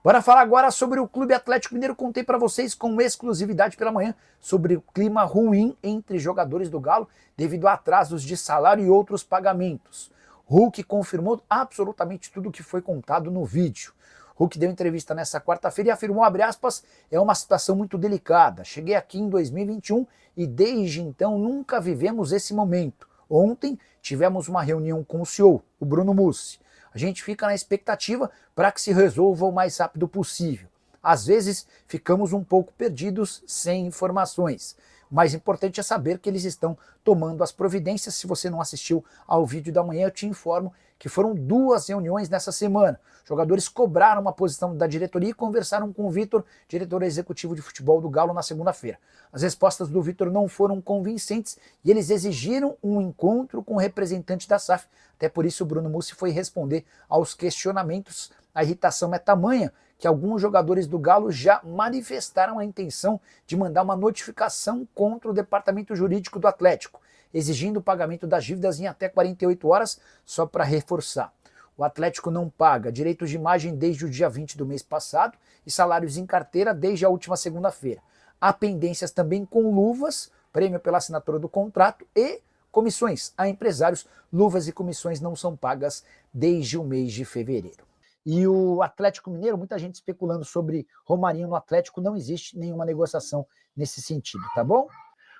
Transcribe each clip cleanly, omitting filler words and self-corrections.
Bora falar agora sobre o Clube Atlético Mineiro. Contei para vocês com exclusividade pela manhã sobre o clima ruim entre jogadores do Galo devido a atrasos de salário e outros pagamentos. Hulk confirmou absolutamente tudo o que foi contado no vídeo. Hulk deu entrevista nessa quarta-feira e afirmou, abre aspas, é uma situação muito delicada. Cheguei aqui em 2021 e desde então nunca vivemos esse momento. Ontem tivemos uma reunião com o CEO, o Bruno Mussi. A gente fica na expectativa para que se resolva o mais rápido possível. Às vezes ficamos um pouco perdidos sem informações. O mais importante é saber que eles estão tomando as providências. Se você não assistiu ao vídeo da manhã, eu te informo que foram 2 reuniões nessa semana. Jogadores cobraram uma posição da diretoria e conversaram com o Vitor, diretor executivo de futebol do Galo, na segunda-feira. As respostas do Vitor não foram convincentes e eles exigiram um encontro com o representante da SAF. Até por isso o Bruno Mussi foi responder aos questionamentos. A irritação é tamanha que alguns jogadores do Galo já manifestaram a intenção de mandar uma notificação contra o departamento jurídico do Atlético, exigindo o pagamento das dívidas em até 48 horas, só para reforçar. O Atlético não paga direitos de imagem desde o dia 20 do mês passado e salários em carteira desde a última segunda-feira. Há pendências também com luvas, prêmio pela assinatura do contrato e comissões a empresários. Luvas e comissões não são pagas desde o mês de fevereiro. E o Atlético Mineiro, muita gente especulando sobre Romarinho no Atlético, não existe nenhuma negociação nesse sentido, tá bom?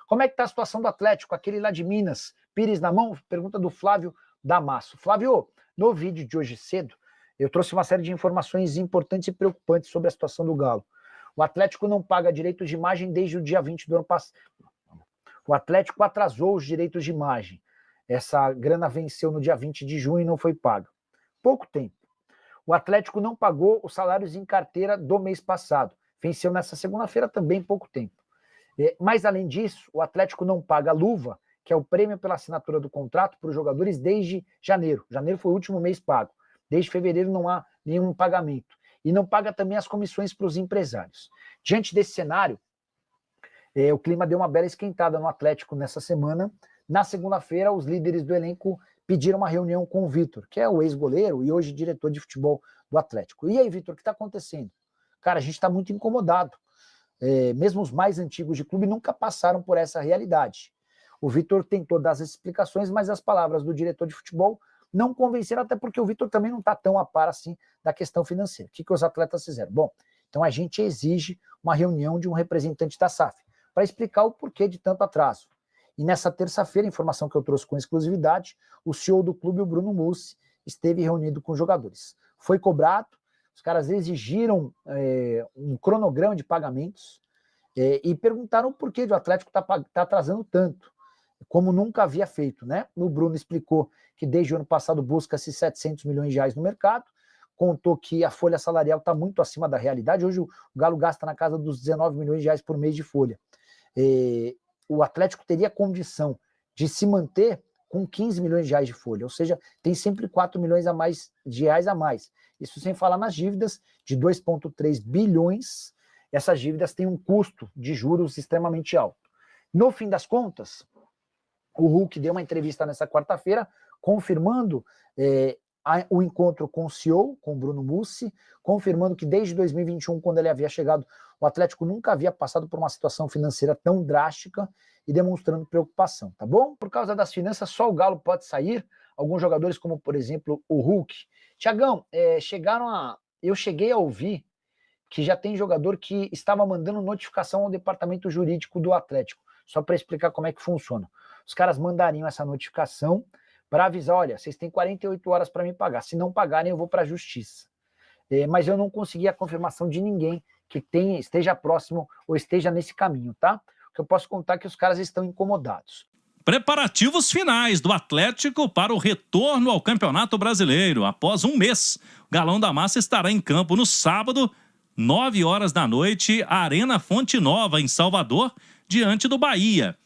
Como é que tá a situação do Atlético? Aquele lá de Minas, Pires na mão? Pergunta do Flávio Damasso. Flávio, no vídeo de hoje cedo, eu trouxe uma série de informações importantes e preocupantes sobre a situação do Galo. O Atlético não paga direitos de imagem desde o dia 20 do ano passado. O Atlético atrasou os direitos de imagem. Essa grana venceu no dia 20 de junho e não foi paga. Pouco tempo. O Atlético não pagou os salários em carteira do mês passado. Venceu nessa segunda-feira também pouco tempo. Mas, além disso, o Atlético não paga a luva, que é o prêmio pela assinatura do contrato para os jogadores desde janeiro. Janeiro foi o último mês pago. Desde fevereiro não há nenhum pagamento. E não paga também as comissões para os empresários. Diante desse cenário, o clima deu uma bela esquentada no Atlético nessa semana. Na segunda-feira, os líderes do elenco pediram uma reunião com o Vitor, que é o ex-goleiro e hoje diretor de futebol do Atlético. E aí, Vitor, o que está acontecendo? Cara, a gente está muito incomodado. Mesmo os mais antigos de clube nunca passaram por essa realidade. O Vitor tentou dar as explicações, mas as palavras do diretor de futebol não convenceram, até porque o Vitor também não está tão a par assim da questão financeira. O que os atletas fizeram? Bom, então a gente exige uma reunião de um representante da SAF para explicar o porquê de tanto atraso. E nessa terça-feira, informação que eu trouxe com exclusividade, o CEO do clube, o Bruno Mussi, esteve reunido com os jogadores. Foi cobrado, os caras exigiram um cronograma de pagamentos e perguntaram por que o Atlético está atrasando tanto, como nunca havia feito, né? O Bruno explicou que desde o ano passado busca-se 700 milhões de reais no mercado, contou que a folha salarial está muito acima da realidade. Hoje o Galo gasta na casa dos 19 milhões de reais por mês de folha. O Atlético teria condição de se manter com 15 milhões de reais de folha, ou seja, tem sempre 4 milhões de reais a mais. Isso sem falar nas dívidas de 2,3 bilhões, essas dívidas têm um custo de juros extremamente alto. No fim das contas, o Hulk deu uma entrevista nessa quarta-feira, confirmando o encontro com o CEO, com o Bruno Mussi, confirmando que desde 2021, quando ele havia chegado, o Atlético nunca havia passado por uma situação financeira tão drástica e demonstrando preocupação, tá bom? Por causa das finanças, só o Galo pode sair. Alguns jogadores, como por exemplo o Hulk. Tiagão, eu cheguei a ouvir que já tem jogador que estava mandando notificação ao departamento jurídico do Atlético, só para explicar como é que funciona. Os caras mandariam essa notificação para avisar, olha, vocês têm 48 horas para me pagar, se não pagarem eu vou para a justiça. Mas eu não consegui a confirmação de ninguém que esteja próximo ou esteja nesse caminho, tá? O que eu posso contar é que os caras estão incomodados. Preparativos finais do Atlético para o retorno ao Campeonato Brasileiro. Após um mês, o Galão da Massa estará em campo no sábado, 9 horas da noite, Arena Fonte Nova, em Salvador, diante do Bahia.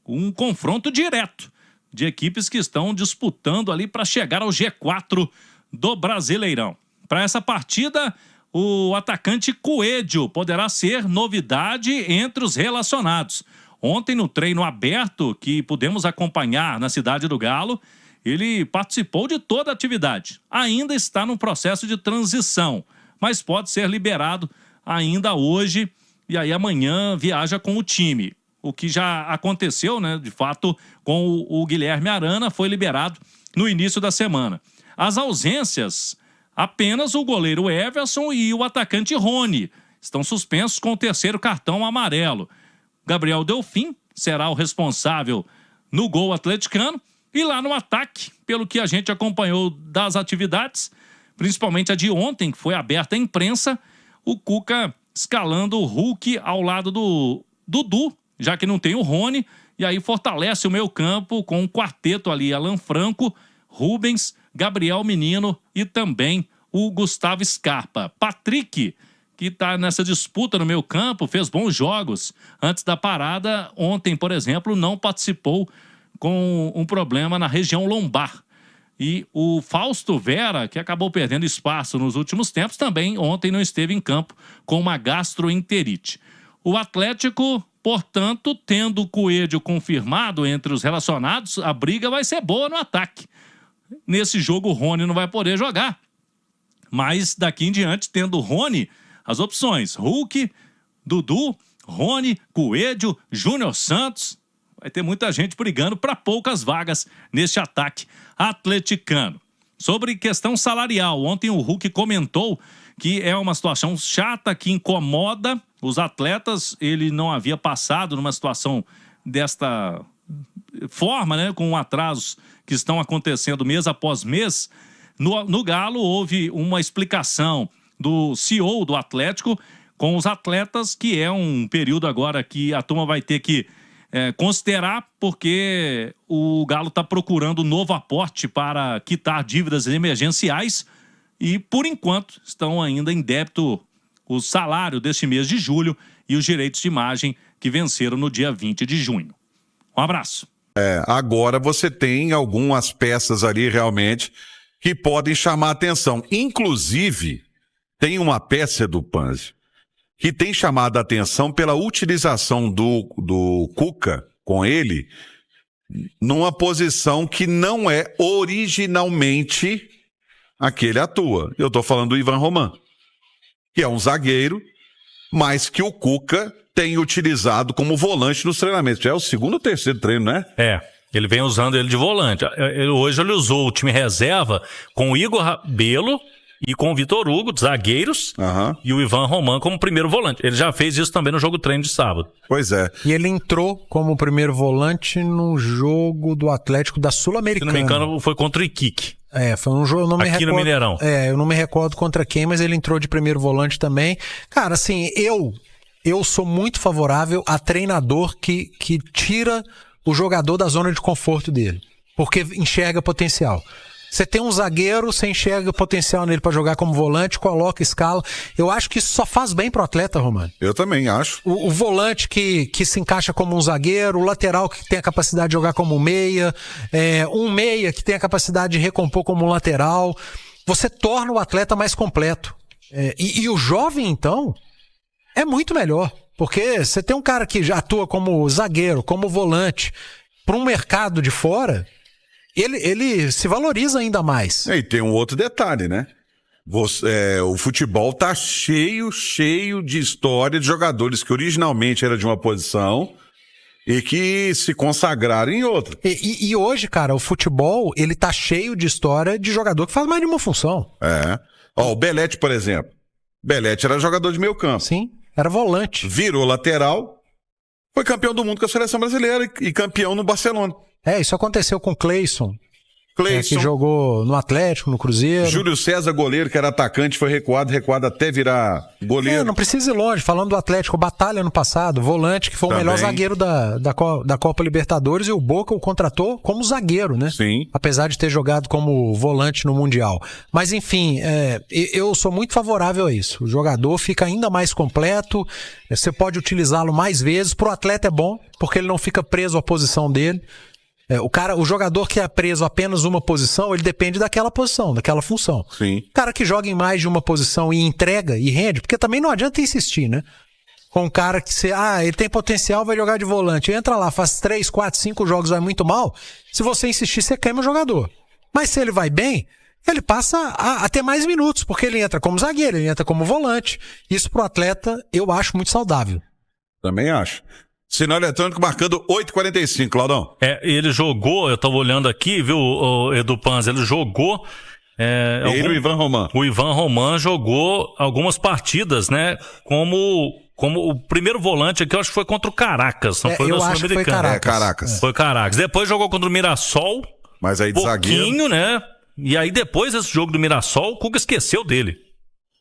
Um confronto direto de equipes que estão disputando ali para chegar ao G4 do Brasileirão. Para essa partida, o atacante Coelho poderá ser novidade entre os relacionados. Ontem, no treino aberto que pudemos acompanhar na Cidade do Galo, ele participou de toda a atividade. Ainda está no processo de transição, mas pode ser liberado ainda hoje e aí amanhã viaja com o time. O que já aconteceu, né, de fato, com o Guilherme Arana, foi liberado no início da semana. As ausências, apenas o goleiro Everson e o atacante Rony estão suspensos com o 3º cartão amarelo. Gabriel Delfim será o responsável no gol atleticano e lá no ataque, pelo que a gente acompanhou das atividades, principalmente a de ontem, que foi aberta à imprensa, o Cuca escalando o Hulk ao lado do Dudu, já que não tem o Rony, e aí fortalece o meio-campo com um quarteto ali, Alan Franco, Rubens, Gabriel Menino e também o Gustavo Scarpa. Patrick, que está nessa disputa no meio-campo, fez bons jogos antes da parada. Ontem, por exemplo, não participou com um problema na região lombar. E o Fausto Vera, que acabou perdendo espaço nos últimos tempos, também ontem não esteve em campo com uma gastroenterite. O Atlético, portanto, tendo o Coelho confirmado entre os relacionados, a briga vai ser boa no ataque. Nesse jogo o Rony não vai poder jogar. Mas daqui em diante, tendo o Rony, as opções: Hulk, Dudu, Rony, Coelho, Júnior Santos. Vai ter muita gente brigando para poucas vagas neste ataque atleticano. Sobre questão salarial, ontem o Hulk comentou que é uma situação chata, que incomoda os atletas. Ele não havia passado numa situação desta forma, né, com atrasos que estão acontecendo mês após mês. No Galo houve uma explicação do CEO do Atlético com os atletas, que é um período agora que a turma vai ter que considerar, porque o Galo está procurando novo aporte para quitar dívidas emergenciais e, por enquanto, estão ainda em débito o salário deste mês de julho e os direitos de imagem que venceram no dia 20 de junho. Um abraço. Agora você tem algumas peças ali realmente que podem chamar a atenção. Inclusive, tem uma peça do Panzi que tem chamado a atenção pela utilização do Cuca com ele numa posição que não é originalmente a que ele atua. Eu estou falando do Ivan Roman, que é um zagueiro, mas que o Cuca tem utilizado como volante nos treinamentos. Já é o 2º ou 3º treino, né? Ele vem usando ele de volante. Hoje ele usou o time reserva com o Igor Rabelo e com o Vitor Hugo, zagueiros, e o Ivan Roman como primeiro volante. Ele já fez isso também no jogo treino de sábado. Pois é. E ele entrou como primeiro volante no jogo do Atlético da Sul-Americana. Se não me engano, foi contra o Iquique. Foi um jogo, não me recordo. Aqui no Mineirão. Eu não me recordo contra quem, mas ele entrou de primeiro volante também. Cara, assim, eu sou muito favorável a treinador que tira o jogador da zona de conforto dele, porque enxerga potencial. Você tem um zagueiro, você enxerga potencial nele para jogar como volante, coloca, escala. Eu acho que isso só faz bem pro atleta, Romano. Eu também acho. O volante que se encaixa como um zagueiro, o lateral que tem a capacidade de jogar como um meia que tem a capacidade de recompor como um lateral. Você torna o atleta mais completo. E o jovem, então, é muito melhor. Porque você tem um cara que já atua como zagueiro, como volante, para um mercado de fora, ele se valoriza ainda mais. E tem um outro detalhe, né? O futebol tá cheio de história de jogadores que originalmente era de uma posição e que se consagraram em outra. E hoje, cara, o futebol, ele tá cheio de história de jogador que faz mais de uma função. O Belete, por exemplo. Belete era jogador de meio campo. Sim, era volante. Virou lateral, foi campeão do mundo com a seleção brasileira e campeão no Barcelona. Isso aconteceu com o Cleison. Que jogou no Atlético, no Cruzeiro. Júlio César, goleiro, que era atacante, foi recuado até virar goleiro. Não precisa ir longe. Falando do Atlético, Batalha no passado, volante, que foi também o melhor zagueiro da Copa Libertadores, e o Boca o contratou como zagueiro, né? Sim. Apesar de ter jogado como volante no Mundial. Mas, enfim, eu sou muito favorável a isso. O jogador fica ainda mais completo, você pode utilizá-lo mais vezes. Pro atleta é bom, porque ele não fica preso à posição dele. O jogador que é preso a apenas uma posição, ele depende daquela posição, daquela função. Sim. O cara que joga em mais de uma posição e entrega e rende, porque também não adianta insistir, né? Com um cara que ele tem potencial, vai jogar de volante. Entra lá, faz 3, 4, 5 jogos, vai muito mal. Se você insistir, você queima o jogador. Mas se ele vai bem, ele passa a ter mais minutos, porque ele entra como zagueiro, ele entra como volante. Isso pro atleta eu acho muito saudável. Também acho. Sinal eletrônico marcando 8h45, Claudão. Ele jogou, eu tava olhando aqui, viu, o Edu Panza, ele jogou... o Ivan Roman. O Ivan Roman jogou algumas partidas, né, como o primeiro volante aqui, eu acho que foi contra o Caracas, não foi eu da acho que foi Sul-Americana. Caracas. Foi Caracas. Depois jogou contra o Mirassol, mas aí de zagueiro, pouquinho, né, e aí depois desse jogo do Mirassol, o Cuca esqueceu dele.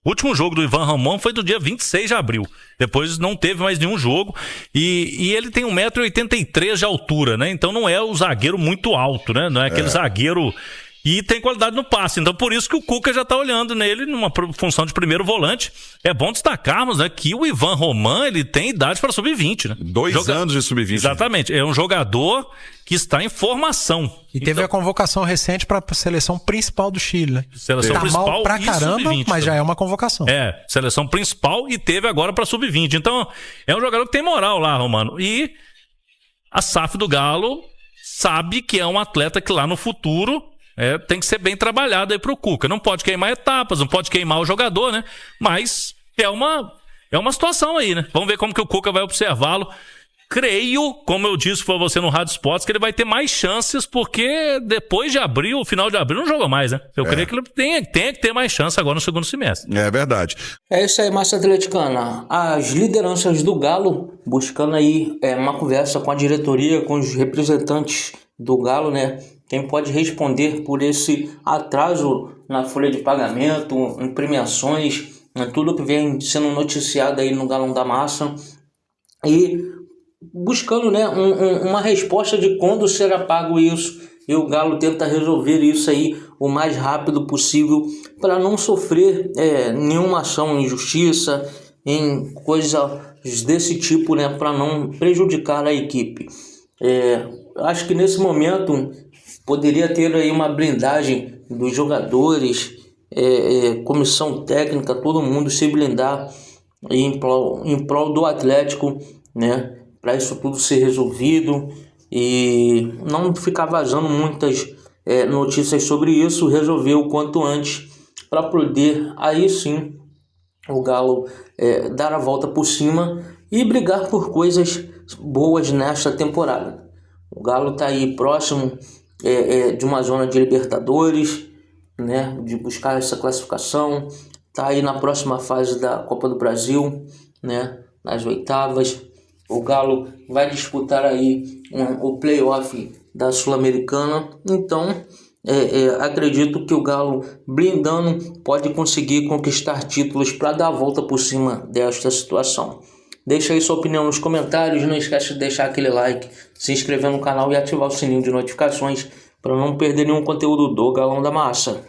O último jogo do Ivan Roman foi do dia 26 de abril. Depois não teve mais nenhum jogo. E ele tem 1,83 m de altura, né? Então não é o zagueiro muito alto, né? Não é aquele zagueiro... E tem qualidade no passe. Então por isso que o Cuca já tá olhando nele numa função de primeiro volante. É bom destacarmos, né, que o Ivan Roman, ele tem idade para sub-20, né? 2 anos de sub-20. Exatamente. É um jogador que está em formação. E teve a convocação recente para a seleção principal do Chile, né? Seleção tá principal mal pra e caramba, sub-20 mas já também. é uma convocação. Seleção principal e teve agora para sub-20. Então, é um jogador que tem moral lá, Romano. E a SAF do Galo sabe que é um atleta que lá no futuro tem que ser bem trabalhado aí pro Cuca. Não pode queimar etapas, não pode queimar o jogador, né? Mas é uma situação aí, né? Vamos ver como que o Cuca vai observá-lo. Creio, como eu disse pra você no Rádio Esportes, que ele vai ter mais chances, porque depois de abril, final de abril, não joga mais, né? Eu creio que ele tem que ter mais chance agora no segundo semestre. É verdade. É isso aí, Massa Atleticana. As lideranças do Galo buscando aí uma conversa com a diretoria, com os representantes do Galo, né? Quem pode responder por esse atraso na folha de pagamento, em premiações, tudo que vem sendo noticiado aí no Galão da Massa. E buscando, né, uma resposta de quando será pago isso. E o Galo tenta resolver isso aí o mais rápido possível para não sofrer nenhuma ação em justiça, em coisas desse tipo, né, para não prejudicar a equipe. Acho que nesse momento poderia ter aí uma blindagem dos jogadores, comissão técnica, todo mundo se blindar em prol do Atlético, né? Para isso tudo ser resolvido e não ficar vazando muitas notícias sobre isso, resolver o quanto antes para poder aí sim o Galo dar a volta por cima e brigar por coisas boas nesta temporada. O Galo está aí próximo de uma zona de Libertadores, né, de buscar essa classificação, está aí na próxima fase da Copa do Brasil, né, nas oitavas. O Galo vai disputar aí o playoff da Sul-Americana, então acredito que o Galo, blindando, pode conseguir conquistar títulos para dar a volta por cima desta situação. Deixa aí sua opinião nos comentários, não esquece de deixar aquele like, se inscrever no canal e ativar o sininho de notificações para não perder nenhum conteúdo do Galão da Massa.